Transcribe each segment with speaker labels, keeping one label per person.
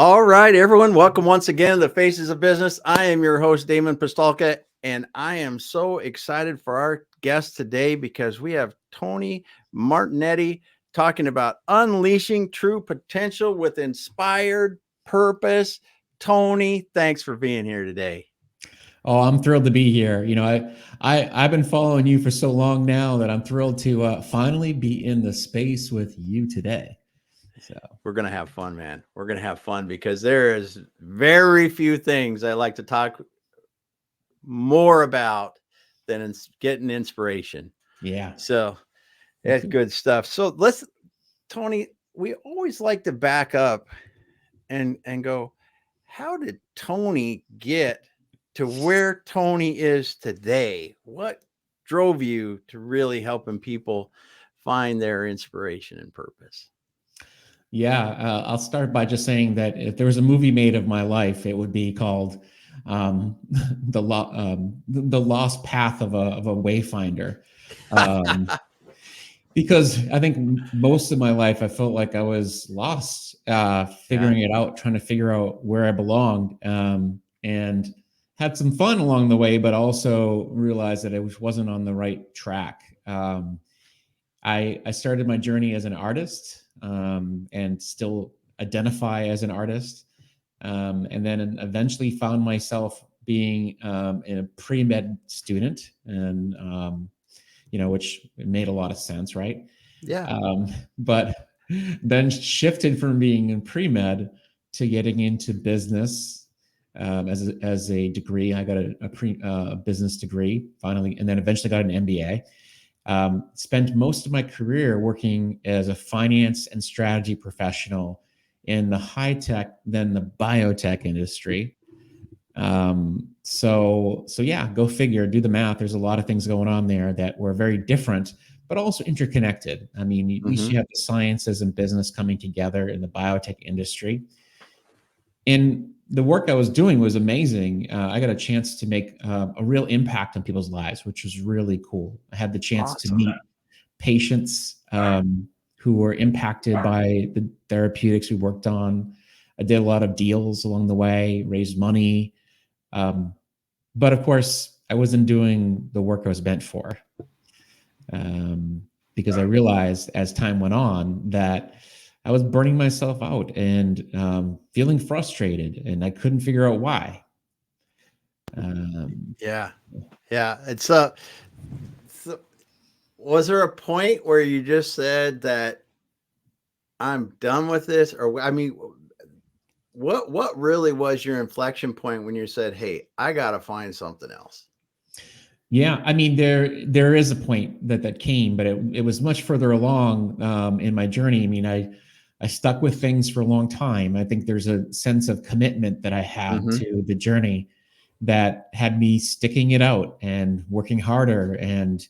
Speaker 1: All right, everyone. Welcome once again to the Faces of Business. I am your host, Damon Pistolka, and I am so excited for our guest today because we have Tony Martignetti talking about unleashing true potential with inspired purpose. Tony, thanks for being here today.
Speaker 2: Oh, I'm thrilled to be here. I've been following you for so long now that I'm thrilled to finally be in the space with you today. So
Speaker 1: We're going to have fun, man. We're going to have fun because there is very few things I like to talk more about than getting inspiration.
Speaker 2: yeah,
Speaker 1: So that's good stuff. So Tony, we always like to back up and go, how did Tony get to where Tony is today? What drove you to really helping people find their inspiration and purpose?
Speaker 2: yeah. I'll start by just saying that if there was a movie made of my life, it would be called the Lost Path of a Wayfinder. Um, because I think most of my life I felt like I was lost,
Speaker 1: Yeah.
Speaker 2: figuring it out, trying to figure out where I belonged, and had some fun along the way, but also realized that I wasn't on the right track. I started my journey as an artist, and still identify as an artist, and then eventually found myself being a pre-med student, and which made a lot of sense, right?
Speaker 1: Yeah.
Speaker 2: But then shifted from being in pre-med to getting into business, as a degree. I got a business degree finally, and then eventually got an MBA. Spent most of my career working as a finance and strategy professional in the high tech, then the biotech industry. So yeah, go figure, do the math. There's a lot of things going on there that were very different, but also interconnected. I mean, at least
Speaker 1: Mm-hmm.
Speaker 2: you have the sciences and business coming together in the biotech industry. And the work I was doing was amazing. I got a chance to make a real impact on people's lives, which was really cool. I had the chance to
Speaker 1: Awesome.
Speaker 2: meet patients, who were impacted by the therapeutics we worked on. I did a lot of deals along the way, raised money. Um, but of course, I wasn't doing the work I was meant for, because I realized as time went on that I was burning myself out and feeling frustrated, and I couldn't figure out why. Um,
Speaker 1: Yeah. Yeah. So was there a point where you just said that I'm done with this? Or I mean, what really was your inflection point when you said, "Hey, I got to find something else"?
Speaker 2: yeah, I mean there is a point that came, but it was much further along in my journey. I mean, I stuck with things for a long time. I think there's a sense of commitment that I had
Speaker 1: Mhm.
Speaker 2: to the journey that had me sticking it out and working harder. And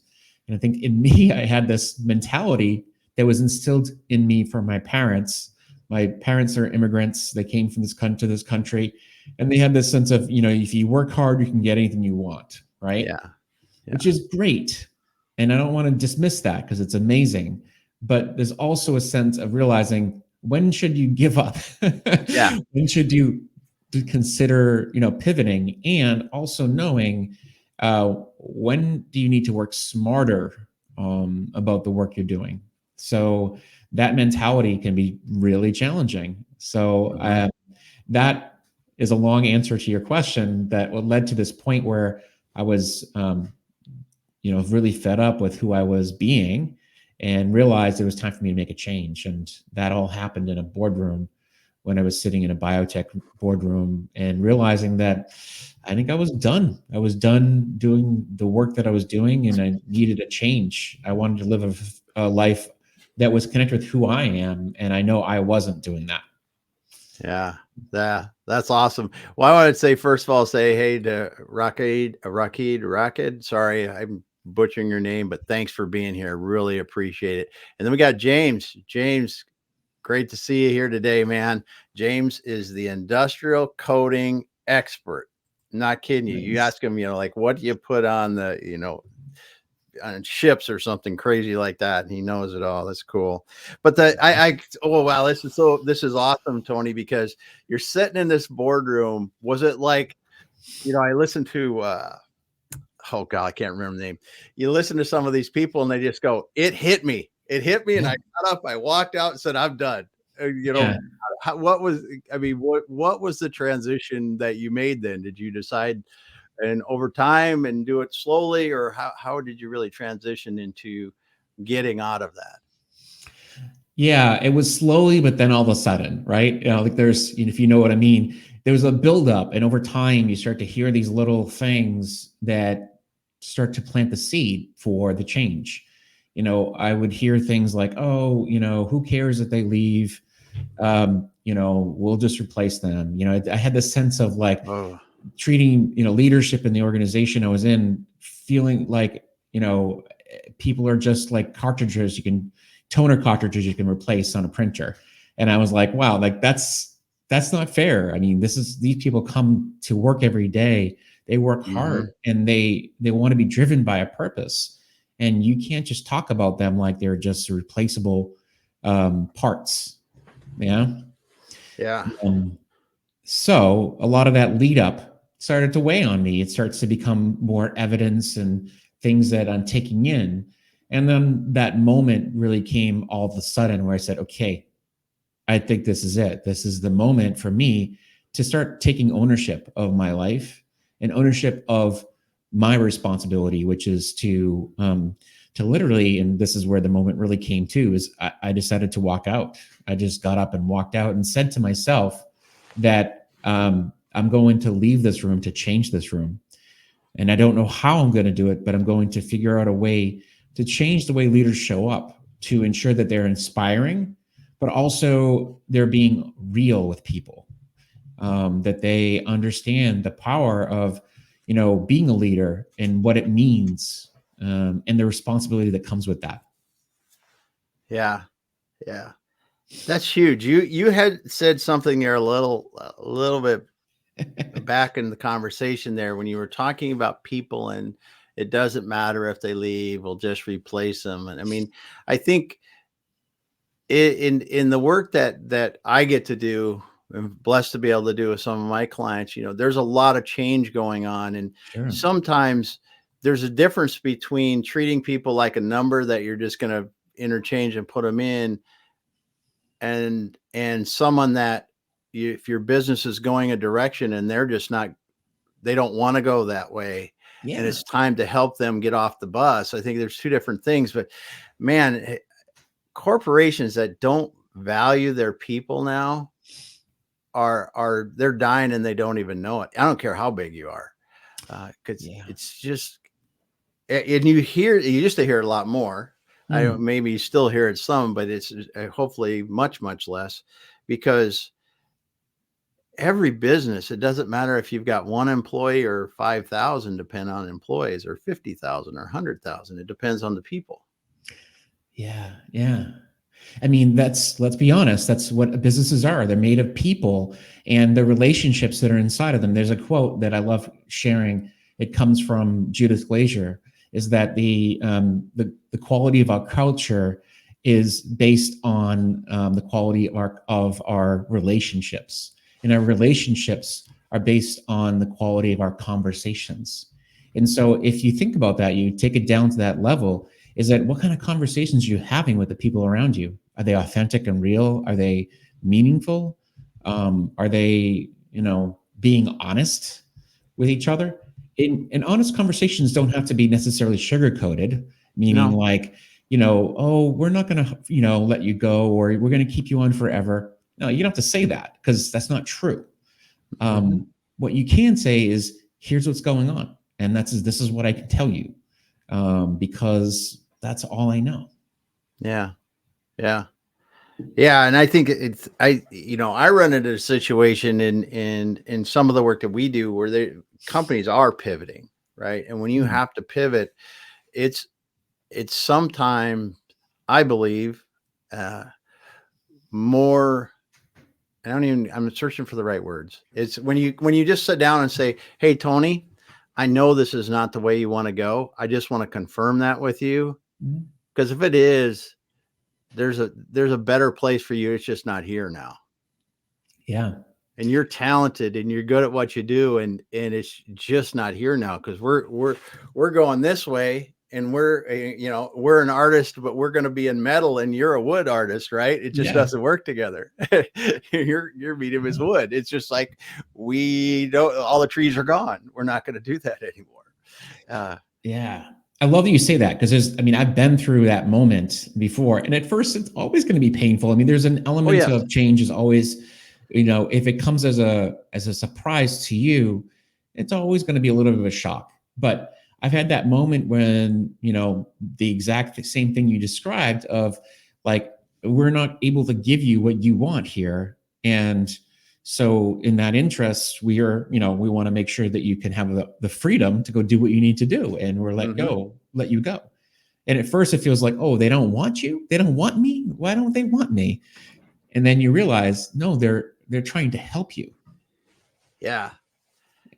Speaker 2: I think in me, I had this mentality that was instilled in me from my parents. My parents are immigrants. They came from this country, and they had this sense of, if you work hard, you can get anything you want, right?
Speaker 1: Yeah.
Speaker 2: Which
Speaker 1: Yeah.
Speaker 2: is great. And I don't want to dismiss that because it's amazing. But there's also a sense of realizing, when should you give up?
Speaker 1: Yeah.
Speaker 2: When should you consider, pivoting, and also knowing when do you need to work smarter about the work you're doing. So that mentality can be really challenging. So
Speaker 1: Mhm.
Speaker 2: that is a long answer to your question that led to this point where I was, really fed up with who I was being, and realized it was time for me to make a change. And that all happened in a boardroom, when I was sitting in a biotech boardroom and realizing that I think I was done. I was done doing the work that I was doing, and I needed a change. I wanted to live a life that was connected with who I am. And I know I wasn't doing that.
Speaker 1: Yeah. Yeah. That's awesome. Well, I wanted to say, first of all, say hey to Rakid. Sorry, I'm butchering your name, but thanks for being here. Really appreciate it. And then we got James. James, great to see you here today, man. James is the industrial coating expert. Not kidding you. You
Speaker 2: Nice.
Speaker 1: ask him, like, what do you put on the, on ships or something crazy like that, and he knows it all. That's cool. But oh wow, this is awesome, Tony, because you're sitting in this boardroom. Was it like, I listened to oh God, I can't remember the name. You listen to some of these people and they just go, it hit me. It hit me. And I got up, I walked out and said, I'm done.
Speaker 2: Yeah.
Speaker 1: What was, I mean, what was the transition that you made then? Did you decide and over time and do it slowly, or how did you really transition into getting out of that?
Speaker 2: Yeah, it was slowly, but then all of a sudden, right? Like there's, if you know what I mean, there was a buildup, and over time, you start to hear these little things that start to plant the seed for the change. I would hear things like, "Oh, who cares if they leave? We'll just replace them." I had this sense of like
Speaker 1: Oh,
Speaker 2: treating, leadership in the organization I was in, feeling like, people are just like cartridges toner cartridges you can replace on a printer. And I was like, wow, like that's not fair. I mean, these people come to work every day. They work hard and they want to be driven by a purpose. And you can't just talk about them like they're just replaceable parts. Yeah.
Speaker 1: yeah.
Speaker 2: So a lot of that lead up started to weigh on me. It starts to become more evidence and things that I'm taking in. And then that moment really came all of a sudden where I said, okay, I think this is it. This is the moment for me to start taking ownership of my life and ownership of my responsibility, which is to literally, and this is where the moment really came to, is I decided to walk out. I just got up and walked out and said to myself that I'm going to leave this room to change this room. And I don't know how I'm going to do it, but I'm going to figure out a way to change the way leaders show up to ensure that they're inspiring, but also they're being real with people, that they understand the power of, being a leader and what it means, and the responsibility that comes with that.
Speaker 1: Yeah. Yeah. That's huge. You had said something there a little bit back in the conversation there when you were talking about people, and it doesn't matter if they leave, we'll just replace them. And I mean, I think in the work that I get to do, I'm blessed to be able to do with some of my clients, there's a lot of change going on. And
Speaker 2: Sure.
Speaker 1: sometimes there's a difference between treating people like a number that you're just going to interchange and put them in, and someone that if your business is going a direction and they're just not, they don't want to go that way, and
Speaker 2: Yeah.
Speaker 1: it's time to help them get off the bus. I think there's two different things, but man, corporations that don't value their people now are they're dying and they don't even know it. I don't care how big you are, because
Speaker 2: Yeah.
Speaker 1: it's just, and you used to hear it a lot more. I don't, maybe you still hear it some, but it's hopefully much less, because every business, it doesn't matter if you've got one employee or 5,000, depend on employees, or 50,000 or 100,000. It depends on the people.
Speaker 2: Yeah. Yeah. I mean, let's be honest, that's what businesses are. They're made of people and the relationships that are inside of them. There's a quote that I love sharing. It comes from Judith Glazier, is that the quality of our culture is based on the quality of our relationships. And our relationships are based on the quality of our conversations. And so if you think about that, you take it down to that level, is that what kind of conversations are you having with the people around you? Are they authentic and real? Are they meaningful? Are they, being honest with each other? And honest conversations don't have to be necessarily sugar coated, meaning
Speaker 1: No.
Speaker 2: like, oh, we're not going to, let you go, or we're going to keep you on forever. No, you don't have to say that, because that's not true. What you can say is, here's what's going on, and this is what I can tell you, because that's all I know.
Speaker 1: Yeah. Yeah. Yeah. And I think I run into a situation in some of the work that we do where companies are pivoting, right? And when you have to pivot, it's sometimes, I believe, more, I'm searching for the right words. It's when you just sit down and say, hey, Tony, I know this is not the way you want to go. I just want to confirm that with you.
Speaker 2: Mhm.
Speaker 1: Because if it is, there's a better place for you. It's just not here now.
Speaker 2: Yeah.
Speaker 1: And you're talented and you're good at what you do, and it's just not here now, because we're going this way, and we're an artist, but we're going to be in metal, and you're a wood artist, right? It just
Speaker 2: Yeah.
Speaker 1: doesn't work together. Your medium is wood. It's just like, we don't, all the trees are gone. We're not going to do that anymore.
Speaker 2: Yeah. I love that you say that, because I've been through that moment before. And at first, it's always going to be painful. I mean, there's an element
Speaker 1: yes.
Speaker 2: of change is always, if it comes as a surprise to you, it's always going to be a little bit of a shock. But I've had that moment when, the exact same thing you described of, like, we're not able to give you what you want here. And so in that interest, we want to make sure that you can have the freedom to go do what you need to do, and we're let you go. And at first it feels like, oh, they don't want you. They don't want me. Why don't they want me? And then you realize, no, they're trying to help you.
Speaker 1: Yeah.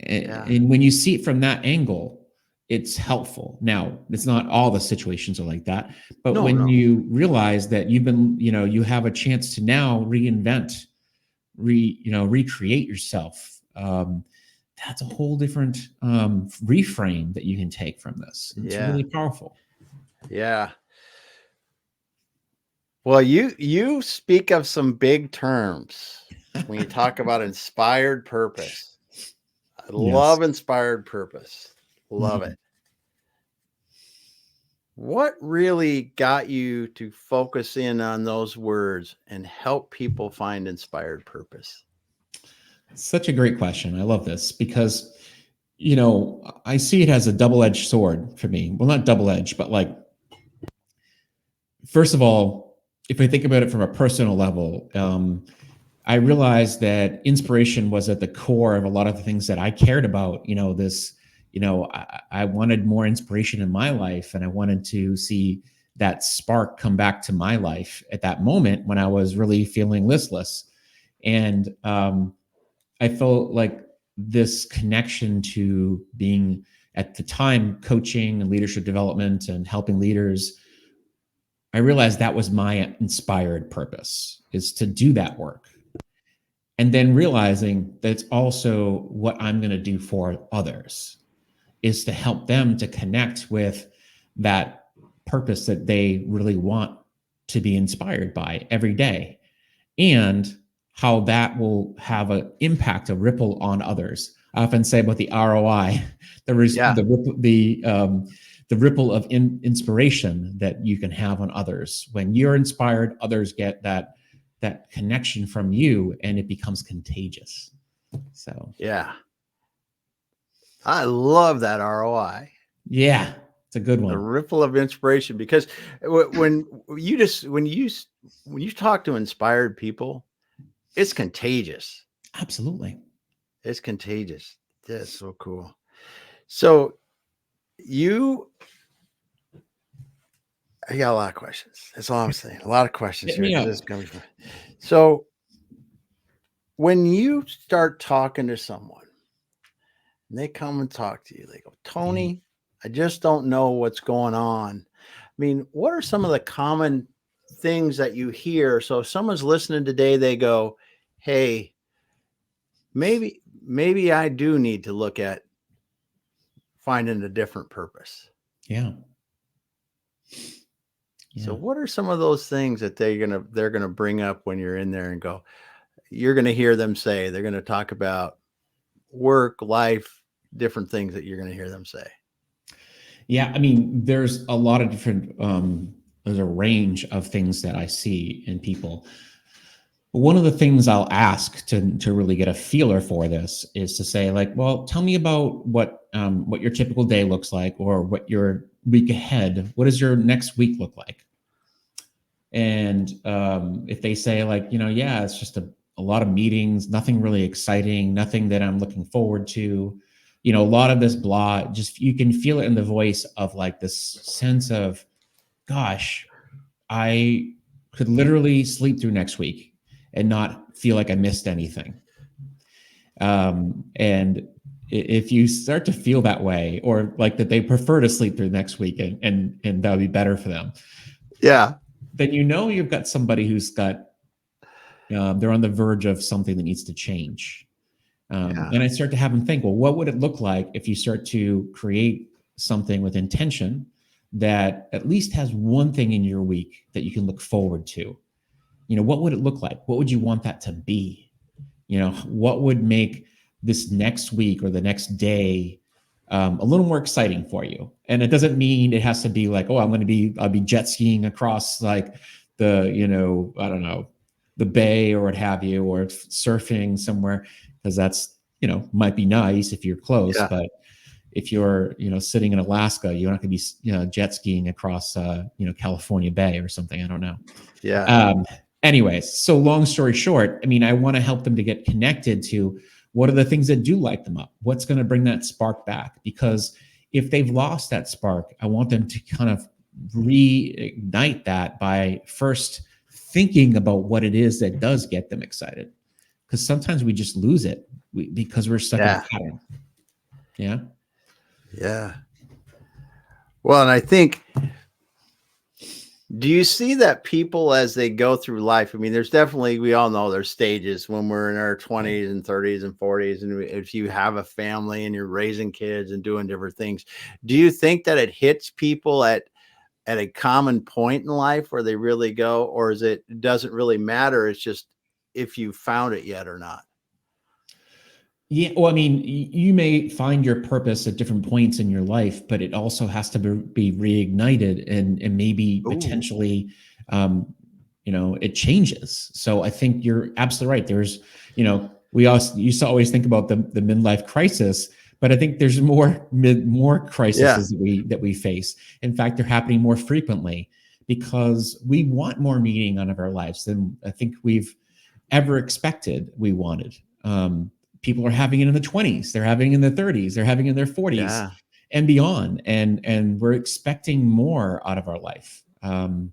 Speaker 2: And when you see it from that angle, it's helpful. Now, it's not all the situations are like that, but when you realize that you've been, you have a chance to now reinvent, recreate yourself. That's a whole different reframe that you can take from this. It's really powerful.
Speaker 1: Yeah. Well, you speak of some big terms when you talk about inspired purpose. I love inspired purpose. Love it. What really got you to focus in on those words and help people find inspired purpose?
Speaker 2: Such a great question. I love this because, I see it as a double-edged sword for me. Well, not double-edged, but like, first of all, if I think about it from a personal level, I realized that inspiration was at the core of a lot of the things that I cared about. I wanted more inspiration in my life, and I wanted to see that spark come back to my life at that moment when I was really feeling listless. And I felt like this connection to being, at the time, coaching and leadership development and helping leaders. I realized that was my inspired purpose, is to do that work. And then realizing that it's also what I'm going to do for others, is to help them to connect with that purpose that they really want to be inspired by every day, and how that will have an impact, a ripple on others. I often say about the ROI, the ripple of inspiration that you can have on others. When you're inspired, others get that connection from you, and it becomes contagious. So
Speaker 1: yeah, I love that ROI.
Speaker 2: Yeah, it's a good one.
Speaker 1: The ripple of inspiration, because when you talk to inspired people, it's contagious.
Speaker 2: Absolutely.
Speaker 1: It's contagious. That's so cool. So I got a lot of questions. That's all I'm saying. A lot of questions here. So when you start talking to someone and they come and talk to you, they go, Tony, I just don't know what's going on. I mean, what are some of the common things that you hear? So if someone's listening today, they go, hey, maybe I do need to look at finding a different purpose.
Speaker 2: Yeah.
Speaker 1: So what are some of those things that they're gonna bring up when you're in there and go, you're gonna hear them say, they're gonna talk about work, life, different things that you're gonna hear them say?
Speaker 2: Yeah, I mean, there's a lot of different there's a range of things that I see in people. One of the things I'll ask to really get a feeler for this is to say, like, well, tell me about what your typical day looks like, or what your week ahead. What does your next week look like? And if they say, like, yeah, it's just a lot of meetings, nothing really exciting, nothing that I'm looking forward to, a lot of this blah, just, you can feel it in the voice of, like, this sense of, gosh, I could literally sleep through next week and not feel like I missed anything. And if you start to feel that way, or like that they prefer to sleep through the next week, and that would be better for them,
Speaker 1: Yeah.
Speaker 2: then you've got somebody who's got they're on the verge of something that needs to change. And I start to have them think, well, what would it look like if you start to create something with intention that at least has one thing in your week that you can look forward to? What would it look like? What would you want that to be? What would make this next week or the next day a little more exciting for you? And it doesn't mean it has to be like, oh, I'll be jet skiing across like the, I don't know, the bay or what have you, or surfing somewhere, because that's, might be nice if you're close,
Speaker 1: Yeah.
Speaker 2: but if you're, sitting in Alaska, you're not going to be, jet skiing across, California Bay or something. I don't know.
Speaker 1: Yeah.
Speaker 2: Anyways, so long story short, I mean, I want to help them to get connected to what are the things that do light them up? What's going to bring that spark back? Because if they've lost that spark, I want them to kind of reignite that by first thinking about what it is that does get them excited. Because sometimes we just lose it because we're stuck in a pattern. Yeah.
Speaker 1: Yeah. Well, and I think, do you see that people as they go through life? I mean, there's definitely, we all know there's stages when we're in our 20s and 30s and 40s. And if you have a family and you're raising kids and doing different things, do you think that it hits people at a common point in life where they really go, or is it doesn't really matter? It's just if you found it yet or not?
Speaker 2: Yeah, well, I mean, you may find your purpose at different points in your life, but it also has to be reignited, and maybe potentially, it changes. So I think you're absolutely right. There's, we also used to always think about the midlife crisis, but I think there's more crises that we face. In fact, they're happening more frequently because we want more meaning out of our lives than I think we've ever expected we wanted. People are having it in the 20s, they're having it in the 30s, they're having it in their 40s and beyond. And we're expecting more out of our life. And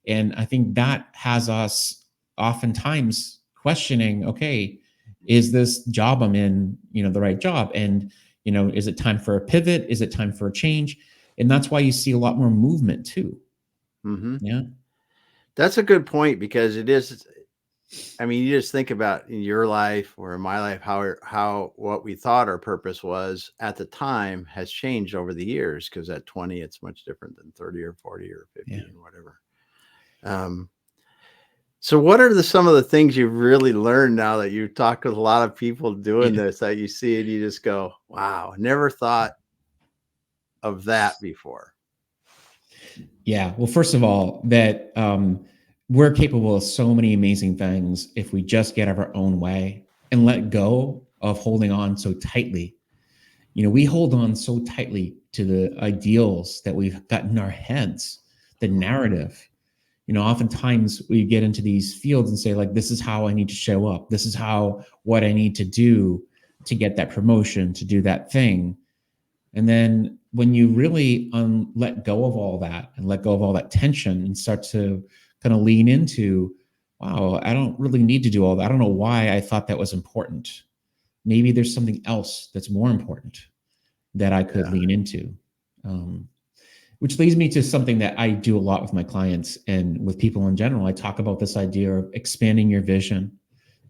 Speaker 2: I think that has us oftentimes questioning, okay, is this job I'm in, the right job? And, is it time for a pivot? Is it time for a change? And that's why you see a lot more movement too.
Speaker 1: Mm-hmm.
Speaker 2: Yeah.
Speaker 1: That's a good point, because it is, I mean, you just think about in your life or in my life, how what we thought our purpose was at the time has changed over the years. Because at 20, it's much different than 30 or 40 or 50 and whatever. So what are some of the things you've really learned now that you've talked with a lot of people doing this, that you see and you just go, wow, never thought of that before?
Speaker 2: Yeah. Well, first of all, that we're capable of so many amazing things if we just get out of our own way and let go of holding on so tightly. We hold on so tightly to the ideals that we've got in our heads, the narrative. Oftentimes we get into these fields and say, like, this is how I need to show up. This is what I need to do to get that promotion, to do that thing. And then when you really let go of all that and let go of all that tension and start to kind of lean into, wow, I don't really need to do all that. I don't know why I thought that was important. Maybe there's something else that's more important that I could lean into. Which leads me to something that I do a lot with my clients and with people in general. I talk about this idea of expanding your vision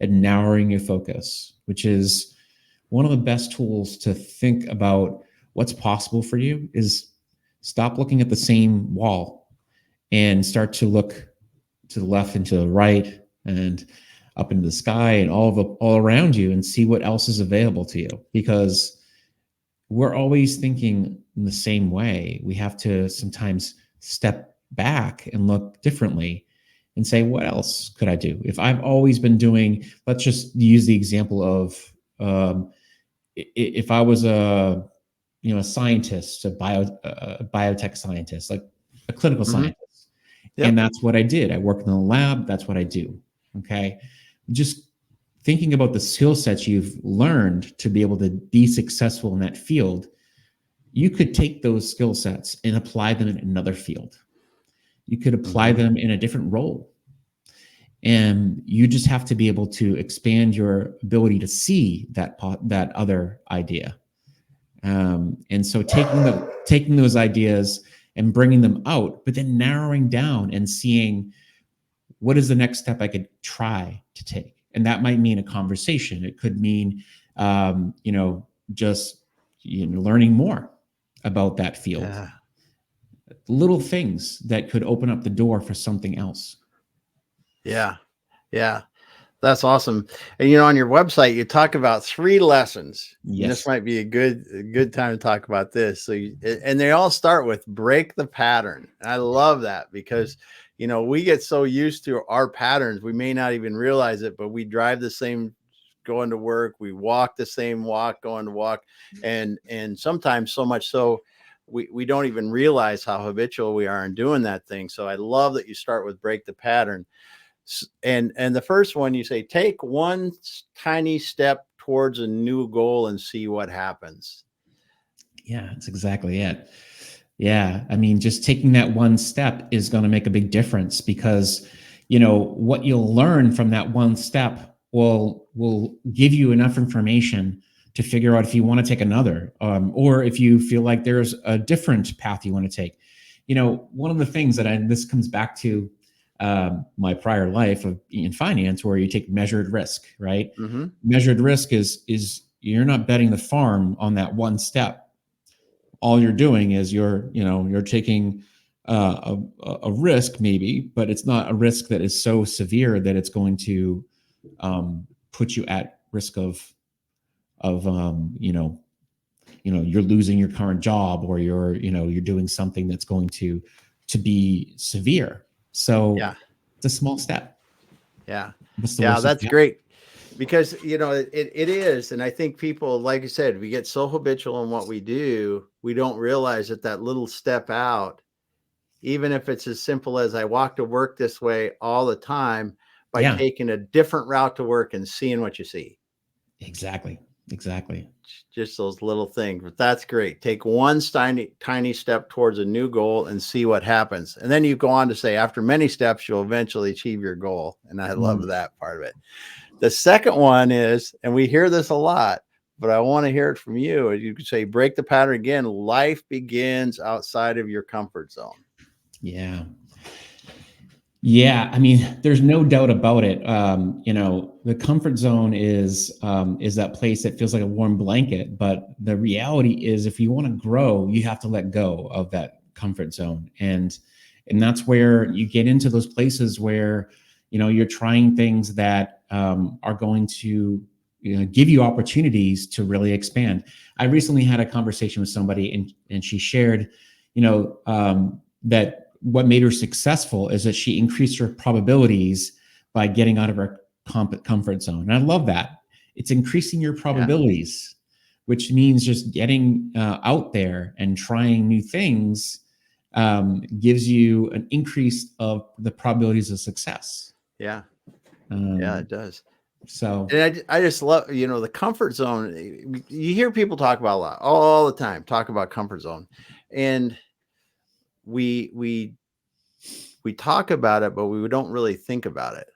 Speaker 2: and narrowing your focus, which is one of the best tools to think about what's possible for you. Is stop looking at the same wall and start to look to the left and to the right and up into the sky and all around you, and see what else is available to you. Because we're always thinking in the same way. We have to sometimes step back and look differently and say, what else could I do? If I've always been doing, let's just use the example of if I was a scientist, a biotech scientist, like a clinical scientist, and that's what I did. I worked in the lab. That's what I do. Okay, just thinking about the skill sets you've learned to be able to be successful in that field, you could take those skill sets and apply them in another field. You could apply them in a different role. And you just have to be able to expand your ability to see that other idea. And so taking those ideas and bringing them out, but then narrowing down and seeing what is the next step I could try to take. And that might mean a conversation. It could mean, just learning more about that field.
Speaker 1: Yeah.
Speaker 2: Little things that could open up the door for something else.
Speaker 1: Yeah. Yeah. That's awesome. And on your website, you talk about 3 lessons.
Speaker 2: Yes.
Speaker 1: And this might be a good time to talk about this. So, and they all start with break the pattern. And I love that because, we get so used to our patterns, we may not even realize it, but we drive the same going to work. We walk the same walk going to walk. And sometimes so much so we don't even realize how habitual we are in doing that thing. So I love that you start with break the pattern. And the first one, you say, take one tiny step towards a new goal and see what happens.
Speaker 2: Yeah, that's exactly it. Yeah. I mean, just taking that one step is going to make a big difference because, what you'll learn from that one step will give you enough information to figure out if you want to take another, or if you feel like there's a different path you want to take. One of the things that this comes back to my prior life in finance, where you take measured risk, right?
Speaker 1: Mm-hmm.
Speaker 2: Measured risk is you're not betting the farm on that one step. All you're doing is you're taking a risk maybe, but it's not a risk that is so severe that it's going to put you at risk of you're losing your current job, or you're doing something that's going to be severe. So
Speaker 1: yeah,
Speaker 2: it's a small step.
Speaker 1: Yeah. Yeah, that's great. Because, it is. And I think people, like you said, we get so habitual in what we do, we don't realize that little step out, even if it's as simple as I walk to work this way all the time, by taking a different route to work and seeing what you see.
Speaker 2: Exactly.
Speaker 1: Just those little things. But that's great. Take one tiny step towards a new goal and see what happens. And then you go on to say, after many steps, you'll eventually achieve your goal. And I love that part of it. The second one is, and we hear this a lot, but I want to hear it from you. You could say, break the pattern again. Life begins outside of your comfort zone.
Speaker 2: Yeah. I mean, there's no doubt about it. The comfort zone is that place that feels like a warm blanket. But the reality is, if you want to grow, you have to let go of that comfort zone. And that's where you get into those places where, you're trying things that are going to give you opportunities to really expand. I recently had a conversation with somebody, and she shared, that what made her successful is that she increased her probabilities by getting out of her comfort zone. And I love that. It's increasing your probabilities, which means just getting out there and trying new things gives you an increase of the probabilities of success.
Speaker 1: Yeah. It does.
Speaker 2: So,
Speaker 1: and I just love, the comfort zone. You hear people talk about a lot all the time, talk about comfort zone, and we talk about it, but we don't really think about it.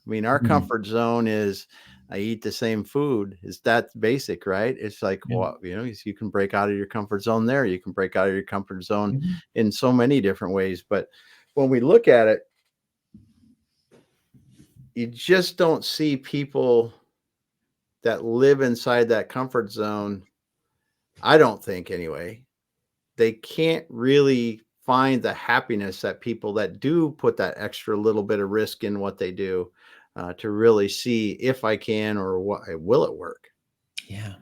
Speaker 1: I mean, our comfort zone is, I eat the same food. Is that basic, right? It's like, you can break out of your comfort zone there. You can break out of your comfort zone in so many different ways. But when we look at it, you just don't see people that live inside that comfort zone. I don't think, anyway. They can't really find the happiness that people that do put that extra little bit of risk in what they do, to really see if I can, or what will it work.
Speaker 2: Yeah.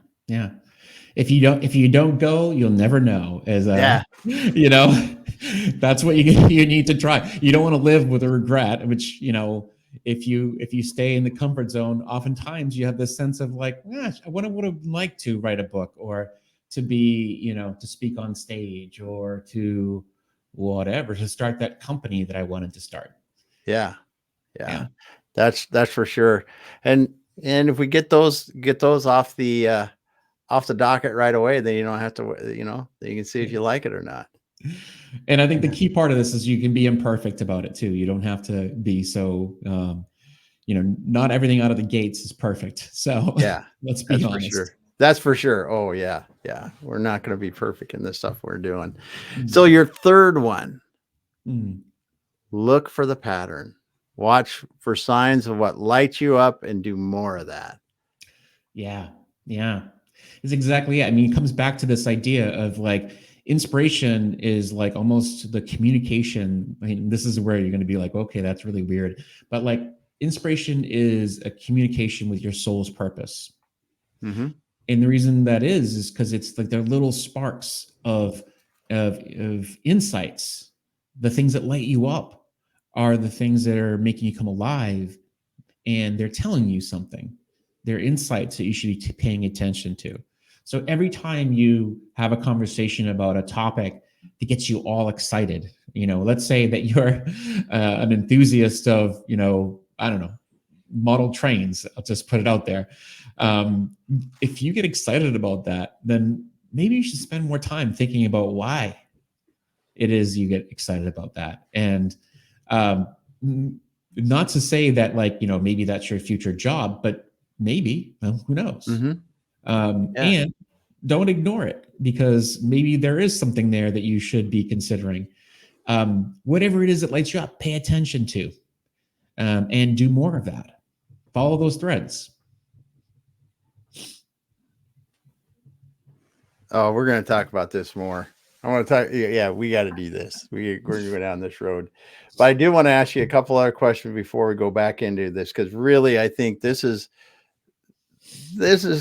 Speaker 2: If you don't go, you'll never know. That's what you need to try. You don't want to live with a regret, which, if you stay in the comfort zone, oftentimes you have this sense of like, gosh, I would have liked to write a book, or to be, to speak on stage, or to whatever, to start that company that I wanted to start.
Speaker 1: Yeah. That's for sure. And if we get those off the docket right away, then you don't have to, then you can see if you like it or not.
Speaker 2: And I think the key part of this is you can be imperfect about it too. You don't have to be so, not everything out of the gates is perfect. So let's be honest.
Speaker 1: For sure. That's for sure. Oh yeah. Yeah. We're not going to be perfect in this stuff we're doing. So
Speaker 2: Mm.
Speaker 1: your third one,
Speaker 2: Mm.
Speaker 1: look for the pattern. Watch for signs of what lights you up and do more of that.
Speaker 2: Yeah. Yeah. It's exactly it. I mean, it comes back to this idea of like inspiration is like almost the communication. I mean, this is where you're going to be like, okay, that's really weird. But like inspiration is a communication with your soul's purpose.
Speaker 1: Mm-hmm.
Speaker 2: And the reason that is because it's like they're little sparks of insights. The things that light you up are the things that are making you come alive, and they're telling you something. They're insights that you should be paying attention to. So every time you have a conversation about a topic that gets you all excited, let's say that you're an enthusiast of, I don't know, model trains. I'll just put it out there. Um, if you get excited about that, then maybe you should spend more time thinking about why it is you get excited about that. And um, not to say that, like, maybe that's your future job, but maybe, well, who knows?
Speaker 1: Mm-hmm. Yeah.
Speaker 2: And don't ignore it, because maybe there is something there that you should be considering. Whatever it is that lights you up, pay attention to, and do more of that. Follow those threads.
Speaker 1: Oh, we're going to talk about this more. I want to talk. Yeah, we got to do this. We're going to go down this road. But I do want to ask you a couple other questions before we go back into this, because really, I think this is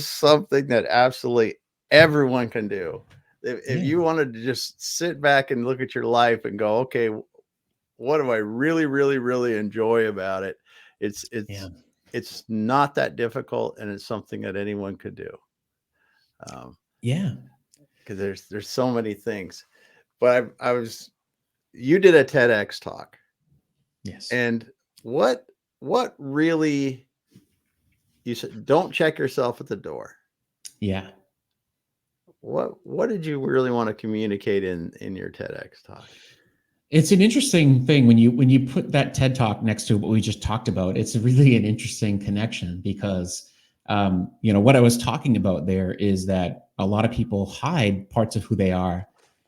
Speaker 1: something that absolutely everyone can do. If
Speaker 2: Yeah.
Speaker 1: you wanted to just sit back and look at your life and go, okay, what do I really, really, really enjoy about it? It's
Speaker 2: Yeah.
Speaker 1: it's not that difficult, and it's something that anyone could do.
Speaker 2: Yeah.
Speaker 1: Because there's so many things. But you did a TEDx talk,
Speaker 2: Yes.
Speaker 1: and what really, you said, don't check yourself at the door.
Speaker 2: Yeah.
Speaker 1: What did you really want to communicate in your TEDx talk?
Speaker 2: It's an interesting thing when you put that TED talk next to what we just talked about. It's really an interesting connection, because what I was talking about there is that a lot of people hide parts of who they are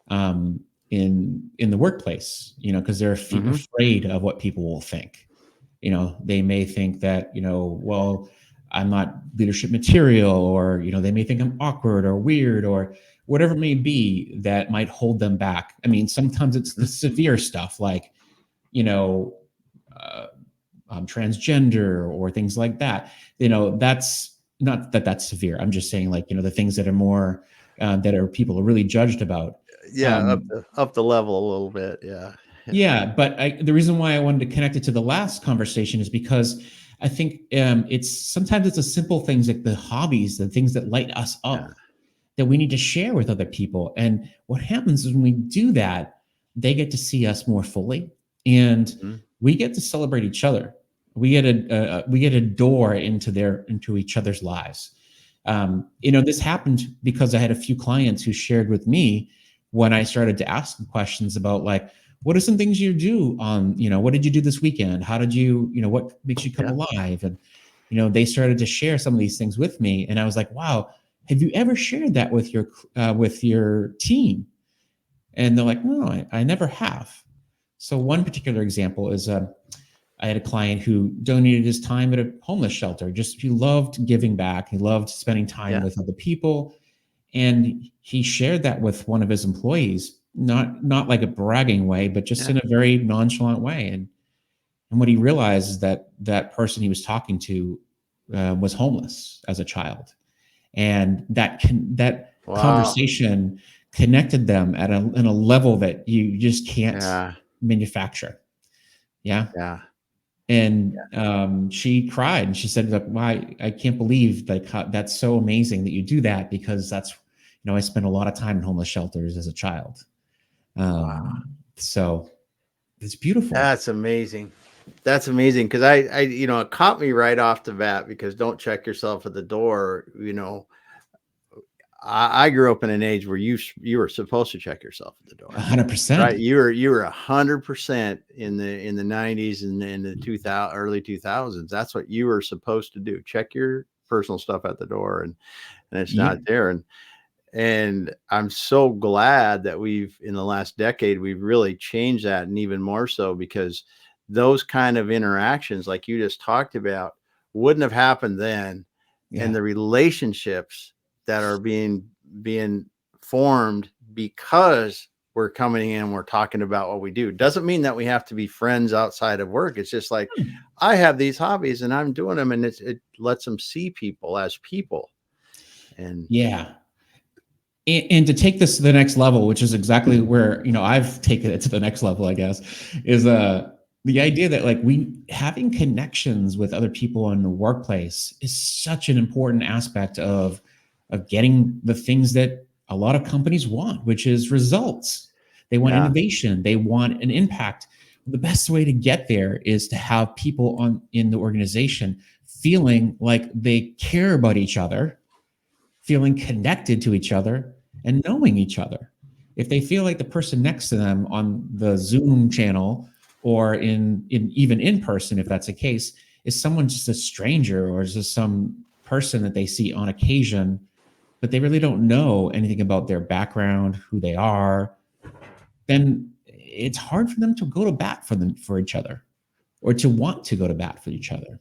Speaker 2: um, in the workplace, because they're
Speaker 1: Mm-hmm.
Speaker 2: afraid of what people will think. They may think that, well, I'm not leadership material, or they may think I'm awkward or weird, or whatever it may be that might hold them back. I mean, sometimes it's the severe stuff, like, you know uh, transgender or things like that. That's not that that's severe. I'm just saying, like, the things that are more that are people are really judged about.
Speaker 1: Yeah,
Speaker 2: um,
Speaker 1: up the level a little bit. Yeah.
Speaker 2: yeah, but the reason why I wanted to connect it to the last conversation is because I think it's a simple things, like the hobbies, the things that light us
Speaker 1: Yeah.
Speaker 2: up, that we need to share with other people. And what happens is when we do that, they get to see us more fully, and
Speaker 1: Mm-hmm.
Speaker 2: we get to celebrate each other. We get a door into each other's lives. This happened because I had a few clients who shared with me when I started to ask them questions about, like, what are some things you do on, what did you do this weekend? How did you, what makes you come
Speaker 1: Yeah.
Speaker 2: alive? And, they started to share some of these things with me. And I was like, wow, have you ever shared that with your team? And they're like, no, I never have. So one particular example is I had a client who donated his time at a homeless shelter. Just, he loved giving back. He loved spending time
Speaker 1: Yeah.
Speaker 2: with other people, and he shared that with one of his employees, not like a bragging way, but just
Speaker 1: Yeah.
Speaker 2: in a very nonchalant way. And what he realized is that that person he was talking to was homeless as a child, and that
Speaker 1: Wow.
Speaker 2: conversation connected them in a level that you just can't
Speaker 1: Yeah.
Speaker 2: manufacture. Yeah.
Speaker 1: Yeah.
Speaker 2: And she cried, and she said, "Look, why, I can't believe, like, how, that's so amazing that you do that, because that's, I spent a lot of time in homeless shelters as a child."
Speaker 1: Wow.
Speaker 2: So it's beautiful.
Speaker 1: That's amazing. That's amazing, because I it caught me right off the bat, because don't check yourself at the door. I grew up in an age where you were supposed to check yourself at the door, right?
Speaker 2: 100%.
Speaker 1: You were 100% in the 90s and in the 2000 early 2000s. That's what you were supposed to do. Check personal stuff at the door, and it's
Speaker 2: Yeah.
Speaker 1: not there. And I'm so glad that in the last decade, we've really changed that, and even more so because those kind of interactions, like you just talked about, wouldn't have happened then. And
Speaker 2: Yeah.
Speaker 1: the relationships that are being formed because we're coming in, we're talking about what we do, doesn't mean that we have to be friends outside of work. It's just like,
Speaker 2: Hmm.
Speaker 1: I have these hobbies and I'm doing them, and it lets them see people as people. And
Speaker 2: Yeah. And to take this to the next level, which is exactly where, I've taken it to the next level, I guess, is the idea that like we having connections with other people in the workplace is such an important aspect of getting the things that a lot of companies want, which is results. They want
Speaker 1: yeah,
Speaker 2: innovation, they want an impact. The best way to get there is to have people in the organization feeling like they care about each other, feeling connected to each other, and knowing each other. If they feel like the person next to them on the Zoom channel or in even in person, if that's the case, is someone just a stranger or is just some person that they see on occasion, but they really don't know anything about their background, who they are, then it's hard for them to go to bat for each other or to want to go to bat for each other.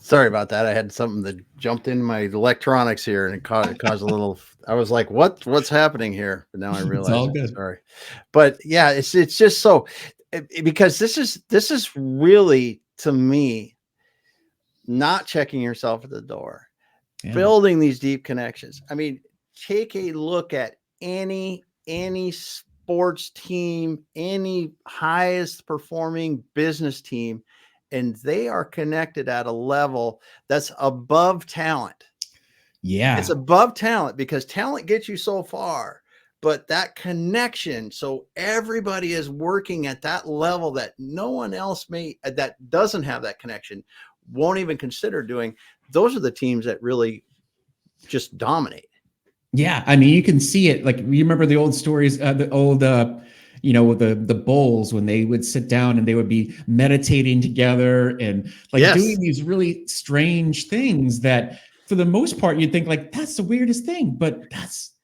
Speaker 1: sorry about that. I had something that jumped in my electronics here, and it caused a little. I was like, what's happening here? But now I
Speaker 2: It's
Speaker 1: realize
Speaker 2: all
Speaker 1: it.
Speaker 2: good.
Speaker 1: Sorry. But yeah, it's just so, because this is really, to me, not checking yourself at the door,
Speaker 2: Yeah.
Speaker 1: building these deep connections. I mean, take a look at any sports team, any highest performing business team, and they are connected at a level that's above talent. It's
Speaker 2: Yeah.
Speaker 1: above talent because talent gets you so far, but that connection, so everybody is working at that level that no one else that doesn't have that connection, won't even consider doing. Those are the teams that really just dominate.
Speaker 2: Yeah, I mean, you can see it. Like, you remember the old stories, the old, the bulls when they would sit down and they would be meditating together and like doing
Speaker 1: Yes.
Speaker 2: these really strange things that, for the most part, you'd think like that's the weirdest thing, but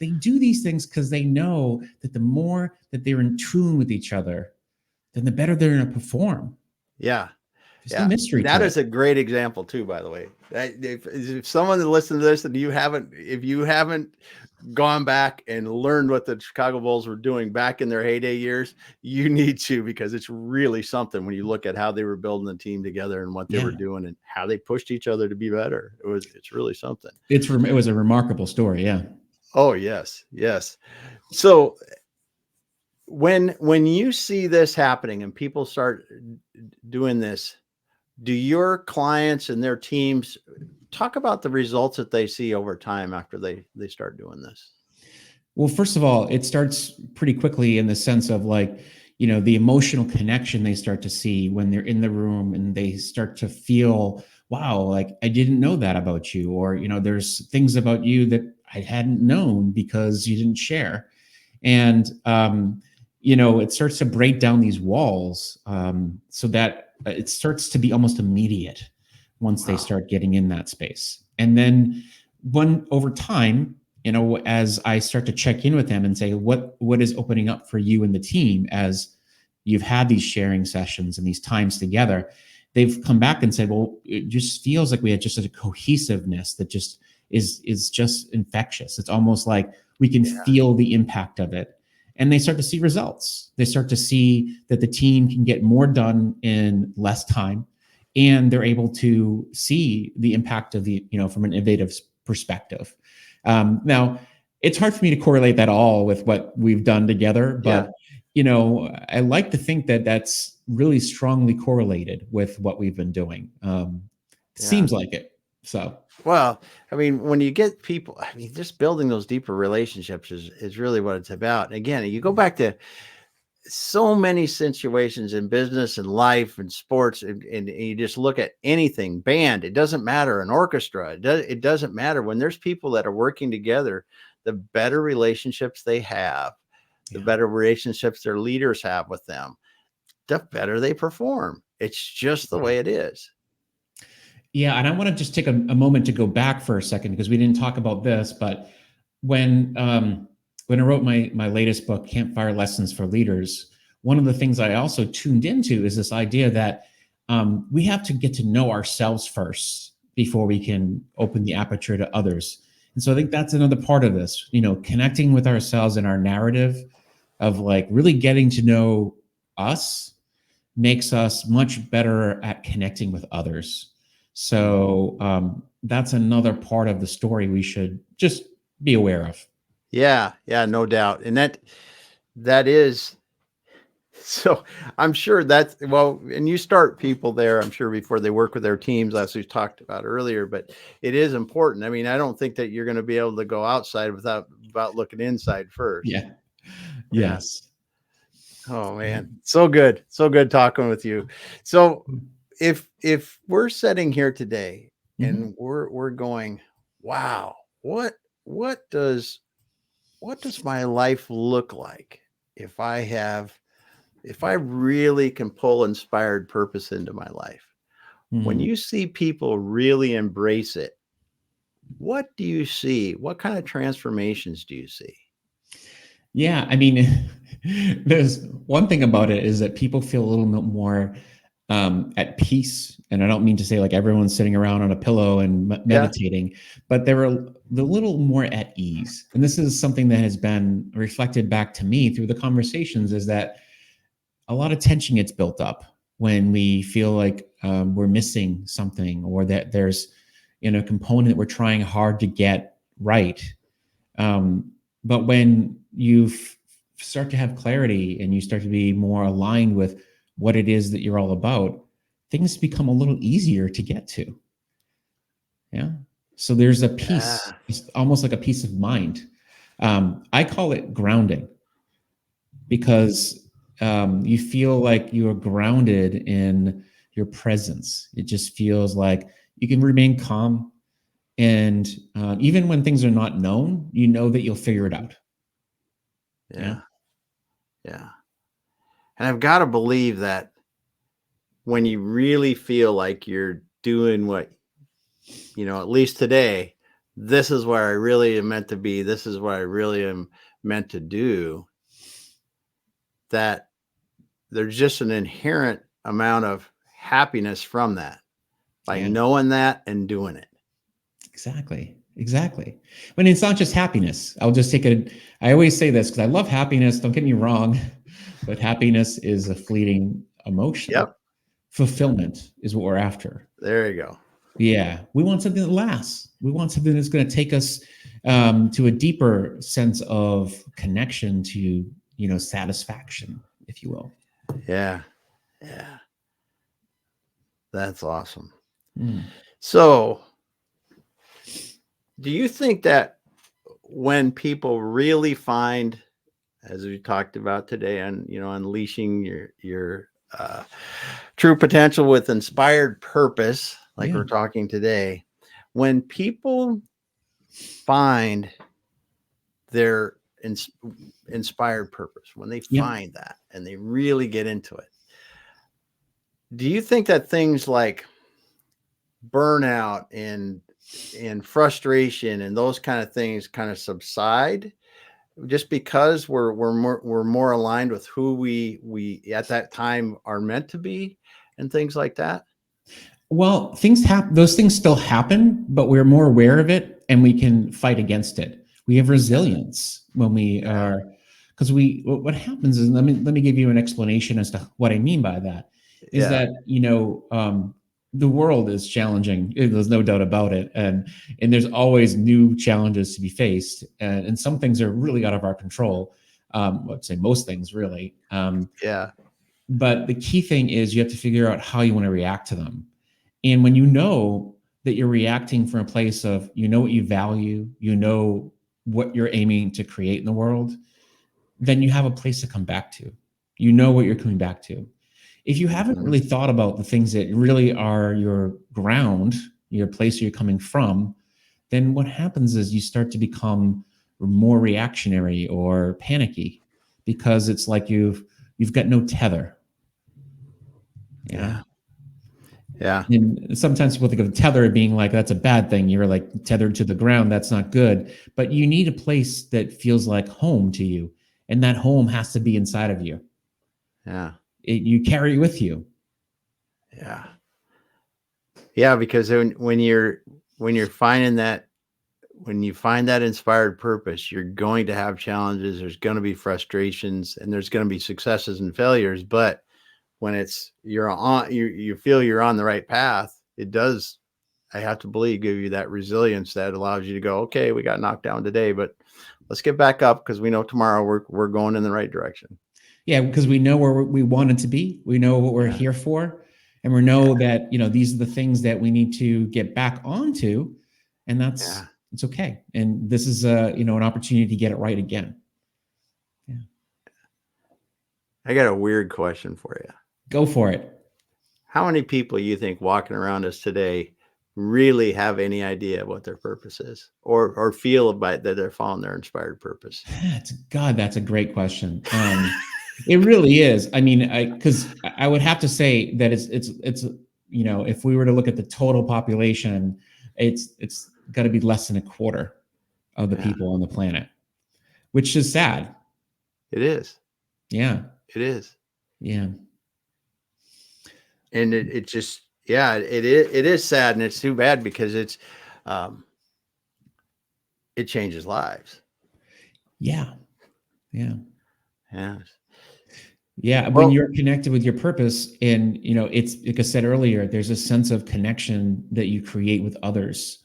Speaker 2: they do these things because they know that the more that they're in tune with each other, then the better they're going to perform.
Speaker 1: Yeah.
Speaker 2: There's no
Speaker 1: Yeah.
Speaker 2: mystery
Speaker 1: And that
Speaker 2: to
Speaker 1: is
Speaker 2: it.
Speaker 1: a great example too, by the way. If someone that listens to this and if you haven't gone back and learned what the Chicago Bulls were doing back in their heyday years, you need to, because it's really something when you look at how they were building the team together and what they were
Speaker 2: Yeah,
Speaker 1: doing and how they pushed each other to be better. It's really something.
Speaker 2: it was a remarkable story. Yeah.
Speaker 1: Oh, yes. Yes. So when you see this happening and people start doing this, do your clients and their teams talk about the results that they see over time after they start doing this?
Speaker 2: Well, first of all, it starts pretty quickly in the sense of like, the emotional connection they start to see when they're in the room and they start to feel, wow, like I didn't know that about you. Or, there's things about you that I hadn't known because you didn't share. And, it starts to break down these walls so that it starts to be almost immediate once they
Speaker 1: Wow.
Speaker 2: start getting in that space. And then over time, as I start to check in with them and say, what is opening up for you and the team as you've had these sharing sessions and these times together, they've come back and said, well, it just feels like we had just a cohesiveness that just is just infectious. It's almost like we can
Speaker 1: Yeah.
Speaker 2: feel the impact of it. And they start to see results. They start to see that the team can get more done in less time, and they're able to see the impact of from an innovative perspective. Now, it's hard for me to correlate that all with what we've done together,
Speaker 1: Yeah.
Speaker 2: but I like to think that that's really strongly correlated with what we've been doing. It
Speaker 1: Yeah.
Speaker 2: seems like it. So
Speaker 1: Well, I mean, when you get people, I mean, just building those deeper relationships is really what it's about. And again, you go back to so many situations in business and life and sports, and you just look at anything, band, it doesn't matter, an orchestra, it doesn't matter. When there's people that are working together, the better relationships they have, the
Speaker 2: yeah,
Speaker 1: better relationships their leaders have with them, the better they perform. It's just the way it is.
Speaker 2: Yeah, and I want to just take a moment to go back for a second because we didn't talk about this, but when I wrote my latest book, Campfire Lessons for Leaders, one of the things I also tuned into is this idea that we have to get to know ourselves first before we can open the aperture to others. And so I think that's another part of this, connecting with ourselves and our narrative of like really getting to know us makes us much better at connecting with others. So that's another part of the story we should just be aware of.
Speaker 1: Yeah, no doubt. And that is so I'm sure that's well, and you start people there, I'm sure, before they work with their teams, as we talked about earlier, but it is important. I mean, I don't think that you're going to be able to go outside without looking inside first.
Speaker 2: Yeah.
Speaker 1: Yeah.
Speaker 2: Yes.
Speaker 1: Oh man, so good. So good talking with you. So if we're sitting here today
Speaker 2: Mm-hmm.
Speaker 1: and we're going, wow, what does my life look like if I really can pull inspired purpose into my life? When
Speaker 2: Mm-hmm.
Speaker 1: you see people really embrace it, what do you see? What kind of transformations do you see?
Speaker 2: Yeah, I mean, there's one thing about it is that people feel a little bit more at peace, and I don't mean to say like everyone's sitting around on a pillow and
Speaker 1: Yeah.
Speaker 2: meditating, but they're a little more at ease. And this is something that has been reflected back to me through the conversations: is that a lot of tension gets built up when we feel like we're missing something, or that there's a component we're trying hard to get right. But when you start to have clarity and you start to be more aligned with what it is that you're all about, things become a little easier to get to. Yeah. So there's a peace,
Speaker 1: Yeah.
Speaker 2: it's almost like a peace of mind. I call it grounding, because you feel like you're grounded in your presence. It just feels like you can remain calm. And even when things are not known, you know that you'll figure it out. Yeah.
Speaker 1: Yeah. Yeah. And I've got to believe that when you really feel like you're doing what, at least today, this is where I really am meant to be. This is what I really am meant to do. That there's just an inherent amount of happiness from that by
Speaker 2: Yeah.
Speaker 1: knowing that and doing it.
Speaker 2: Exactly. Exactly. When it's not just happiness, I always say this because I love happiness. Don't get me wrong, but happiness is a fleeting emotion.
Speaker 1: Yep.
Speaker 2: Fulfillment is what we're after.
Speaker 1: There you go.
Speaker 2: Yeah. We want something that lasts. We want something that's going to take us to a deeper sense of connection to, satisfaction, if you will.
Speaker 1: Yeah. Yeah. That's awesome.
Speaker 2: Mm.
Speaker 1: So, do you think that when people really find, as we talked about today, and unleashing your true potential with inspired purpose, like
Speaker 2: Yeah.
Speaker 1: we're talking today, when people find their inspired purpose, when they
Speaker 2: Yep.
Speaker 1: find that and they really get into it, do you think that things like burnout and frustration and those kind of things kind of subside just because we're more aligned with who we at that time are meant to be and things like that?
Speaker 2: Well, things happen. Those things still happen, but we're more aware of it, and we can fight against it. We have resilience when we
Speaker 1: Yeah.
Speaker 2: are, because what happens is, let me give you an explanation as to what I mean by that. Is
Speaker 1: Yeah.
Speaker 2: that the world is challenging. There's no doubt about it, and there's always new challenges to be faced, and some things are really out of our control. I'd say most things really.
Speaker 1: Yeah.
Speaker 2: But the key thing is you have to figure out how you want to react to them. And when you know that you're reacting from a place of, what you value, what you're aiming to create in the world, then you have a place to come back to. You know what you're coming back to. If you haven't
Speaker 1: Mhm.
Speaker 2: really thought about the things that really are your ground, your place you're coming from, then what happens is you start to become more reactionary or panicky, because it's like you've got no tether. Yeah.
Speaker 1: Yeah. Yeah.
Speaker 2: And sometimes people think of tether being like, that's a bad thing. You're like tethered to the ground. That's not good. But you need a place that feels like home to you. And that home has to be inside of you.
Speaker 1: Yeah.
Speaker 2: You carry it with you.
Speaker 1: Yeah. Yeah. Because when you're finding that, when you find that inspired purpose, you're going to have challenges. There's going to be frustrations, and there's going to be successes and failures. But when you feel you're on the right path, it does, I have to believe, give you that resilience that allows you to go, okay, we got knocked down today, but let's get back up because we know tomorrow we're going in the right direction.
Speaker 2: Yeah, because we know where we wanted to be. We know what we're here for. And we know that, these are the things that we need to get back onto. And it's okay. And this is an opportunity to get it right again. Yeah.
Speaker 1: I got a weird question for you.
Speaker 2: Go for it.
Speaker 1: How many people you think walking around us today really have any idea what their purpose is, or feel about that they're following their inspired purpose?
Speaker 2: That's a great question. It really is. I mean, because I would have to say that it's if we were to look at the total population, it's got to be less than a quarter of the people on the planet, which is sad.
Speaker 1: It is.
Speaker 2: Yeah.
Speaker 1: It is.
Speaker 2: Yeah.
Speaker 1: And it just, it is sad, and it's too bad because it changes lives.
Speaker 2: Yeah. Yeah.
Speaker 1: Yeah.
Speaker 2: Yeah. When you're connected with your purpose, and it's like I said earlier, there's a sense of connection that you create with others.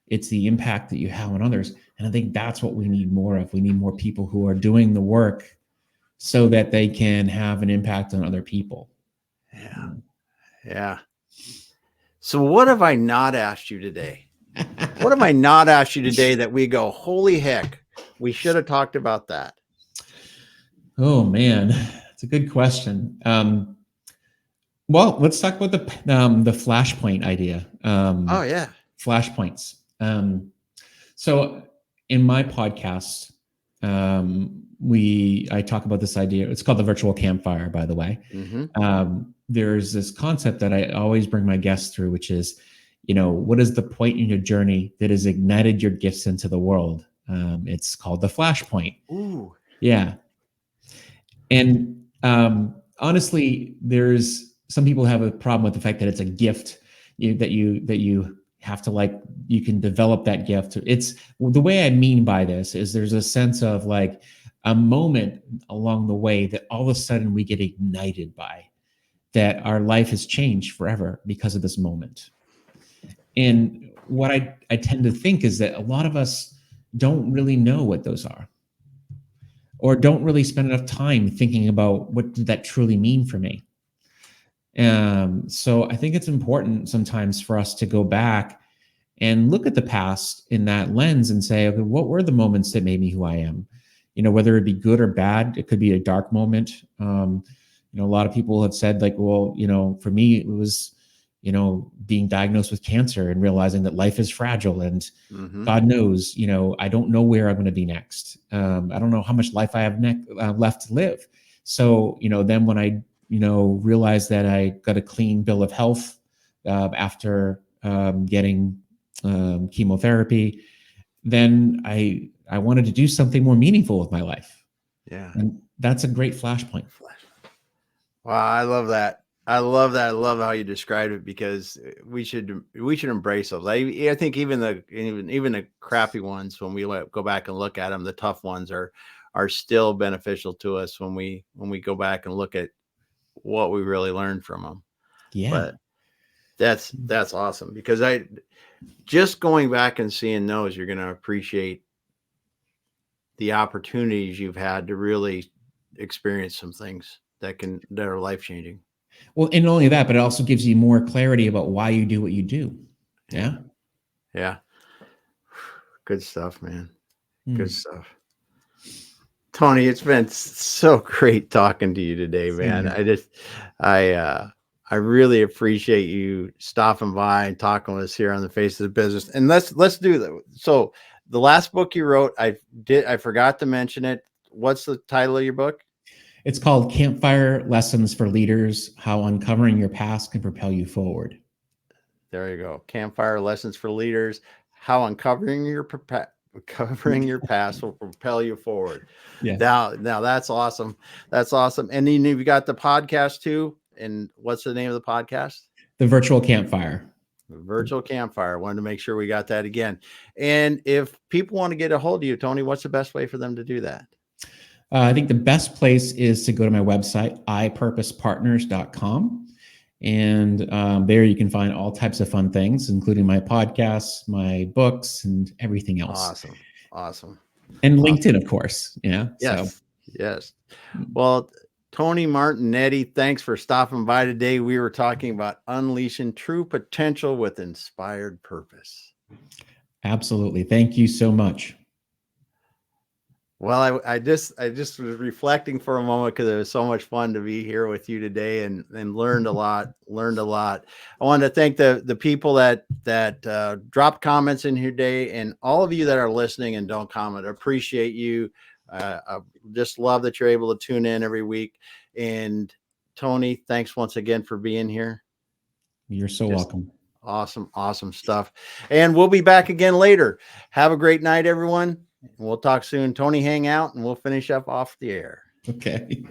Speaker 2: It's the impact that you have on others. And I think that's what we need more of. We need more people who are doing the work so that they can have an impact on other people.
Speaker 1: Yeah. Yeah. So what have I not asked you today? What have I not asked you today that we go, holy heck, we should have talked about that?
Speaker 2: Oh man, it's a good question. Well, let's talk about the flashpoint idea.
Speaker 1: Oh yeah.
Speaker 2: Flashpoints. So in my podcast, I talk about this idea. It's called the virtual campfire, by the way.
Speaker 1: Mm-hmm.
Speaker 2: There's this concept that I always bring my guests through, which is, what is the point in your journey that has ignited your gifts into the world? It's called the flashpoint.
Speaker 1: Ooh.
Speaker 2: Yeah. And honestly, there's some people have a problem with the fact that it's a gift that you have to you can develop that gift. It's the way I mean by this is there's a sense of like a moment along the way that all of a sudden we get ignited by, that our life has changed forever because of this moment. And what I tend to think is that a lot of us don't really know what those are, or don't really spend enough time thinking about what did that truly mean for me. So I think it's important sometimes for us to go back and look at the past in that lens and say, okay, what were the moments that made me who I am? Whether it be good or bad, it could be a dark moment. A lot of people have said like, well, for me, it was, being diagnosed with cancer and realizing that life is fragile, and God knows, I don't know where I'm going to be next. I don't know how much life I have left to live. So, then when I, realized that I got a clean bill of health after getting chemotherapy, then I wanted to do something more meaningful with my life.
Speaker 1: Yeah.
Speaker 2: And that's a great flashpoint.
Speaker 1: Wow, I love that. I love that. I love how you described it, because we should embrace those. I think even the crappy ones, when we go back and look at them, the tough ones are still beneficial to us when we go back and look at what we really learned from them.
Speaker 2: Yeah.
Speaker 1: But that's awesome, because just going back and seeing those, you're going to appreciate the opportunities you've had to really experience some things that are life-changing.
Speaker 2: Well, and not only that, but it also gives you more clarity about why you do what you do. Yeah.
Speaker 1: Yeah. Good stuff, man. Good stuff. Tony, it's been so great talking to you today, man. I really appreciate you stopping by and talking with us here on the Face of the Business. And let's do that. So the last book you wrote, I forgot to mention it. What's the title of your book?
Speaker 2: It's called Campfire Lessons for Leaders: How Uncovering Your Past Can Propel You Forward.
Speaker 1: There you go. Campfire lessons for leaders. How uncovering your past will propel you forward.
Speaker 2: Yeah.
Speaker 1: Now that's awesome. That's awesome. And then you've got the podcast too. And what's the name of the podcast?
Speaker 2: The Virtual Campfire.
Speaker 1: The Virtual Campfire. Wanted to make sure we got that again. And if people want to get a hold of you, Tony, what's the best way for them to do that?
Speaker 2: I think the best place is to go to my website, ipurposepartners.com. And there you can find all types of fun things, including my podcasts, my books, and everything else.
Speaker 1: Awesome.
Speaker 2: And LinkedIn, of course. Yeah.
Speaker 1: Yes.
Speaker 2: So.
Speaker 1: Yes. Well, Tony Martignetti, thanks for stopping by today. We were talking about unleashing true potential with inspired purpose.
Speaker 2: Absolutely. Thank you so much.
Speaker 1: Well, I just was reflecting for a moment because it was so much fun to be here with you today and learned a lot. I wanted to thank the people that dropped comments in here today, and all of you that are listening and don't comment. I appreciate you. I just love that you're able to tune in every week. And Tony, thanks once again for being here.
Speaker 2: You're so welcome.
Speaker 1: Awesome stuff. And we'll be back again later. Have a great night, everyone. We'll talk soon. Tony, hang out and we'll finish up off the air.
Speaker 2: Okay.